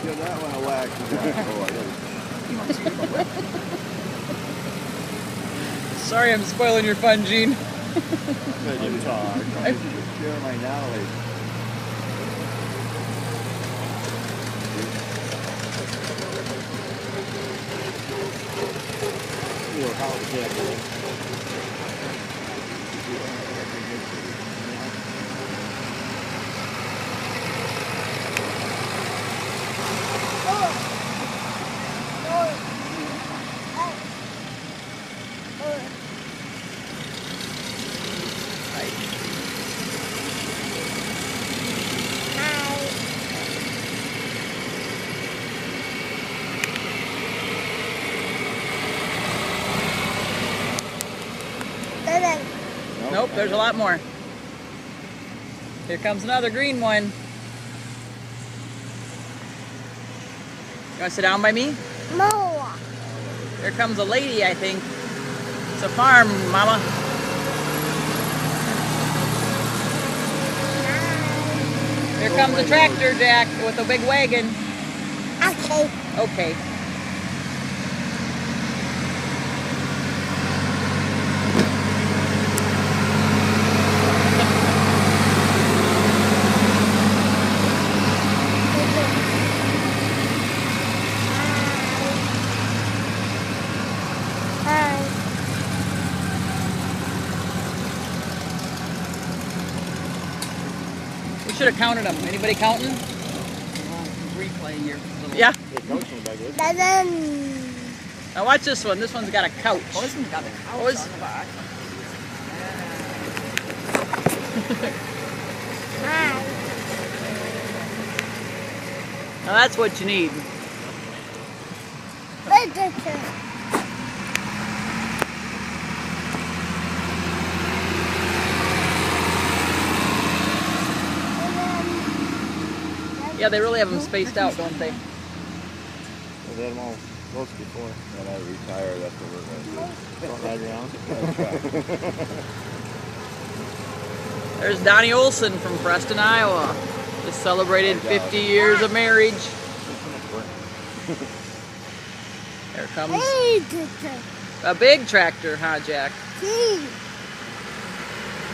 Give that one a whack. Sorry, I'm spoiling your fun, Gene. Let him talk. I'm sharing my knowledge. Little house jack. Nope, there's a lot more. Here comes another green one. You want to sit down by me? No. Here comes a lady, I think. It's a farm, Mama. Here comes a tractor, Jack, with a big wagon. Okay. Okay. We should have counted them. Anybody counting? Replay your little... Yeah. Now watch this one. This one's got a couch. Oh, this one's got a couch Oh, on the back. Now that's what you need. Yeah, they really have them spaced out, don't they? Well, they had them all close before. When I retire, that's what we're going to do. Don't ride around. There's Donnie Olson from Preston, Iowa. Just celebrated 50 years of marriage. There comes a big tractor, huh, Jack?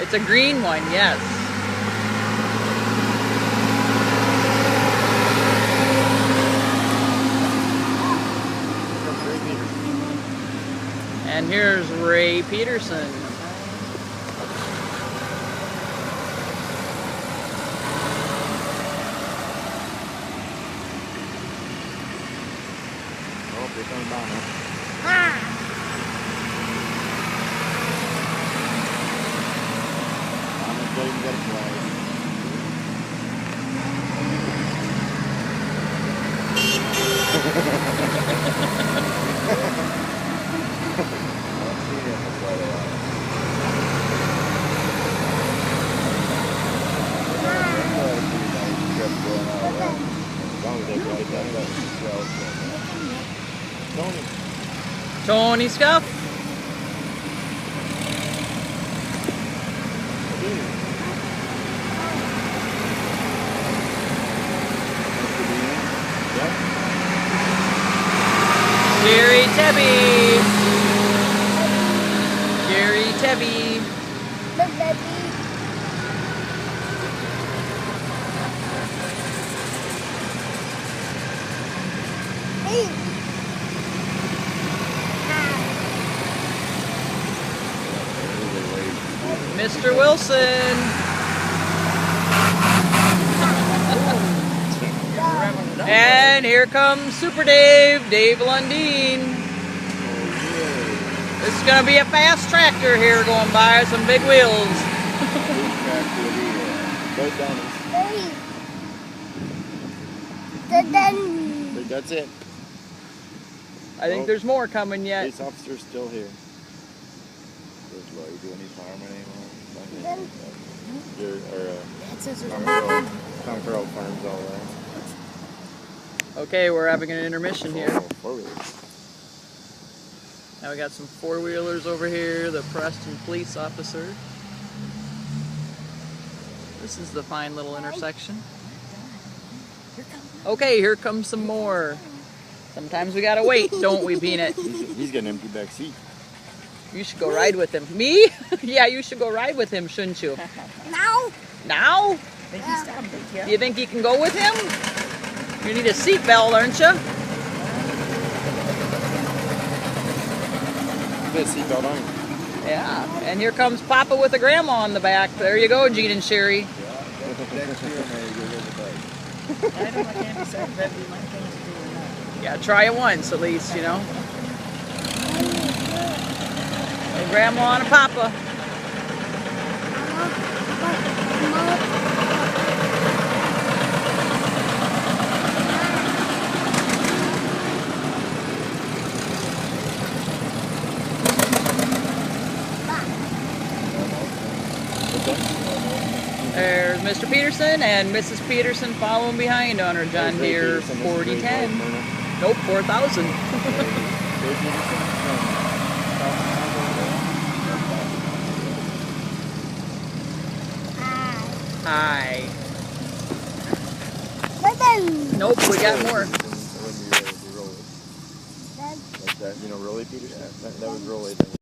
It's a green one, yes. And here's Ray Peterson. Oh, they're coming down now. I'm going to tell you got a flag. Tony Scuff. Gary Tebby. Gary Tebby. Mr. Wilson. And here comes Super Dave, Dave Lundeen. This is going to be a fast tractor here going by, some big wheels. That's it. I think there's more coming yet. Police officer's still here. Does Lloyd do any farming anymore? Conqueror Farms all there. Okay, we're having an intermission here. Four-wheelers. Now we got some four-wheelers over here, the Preston police officer. This is the fine little intersection. Here comes Okay, here comes some more. Sometimes we gotta wait, don't we, Peanut? He's got an empty back seat. You should go ride with him. Me? Yeah, you should go ride with him, shouldn't you? No. Now? Think he's down big, yeah? Do you think you can go with him? You need a seatbelt, aren't you? That seatbelt on. Yeah. And here comes Papa with a grandma on the back. There you go, Gene and Sherry. I don't know what Andy said, that'd be my thing to do or not. Yeah, try it once at least, you know. A grandma and a Papa. There's Mr. Peterson and Mrs. Peterson following behind on her John Deere 4010. Nope, 4000. Hi. Nope, we got more. Like that, you know, Rolly Peterson? That was Rolly.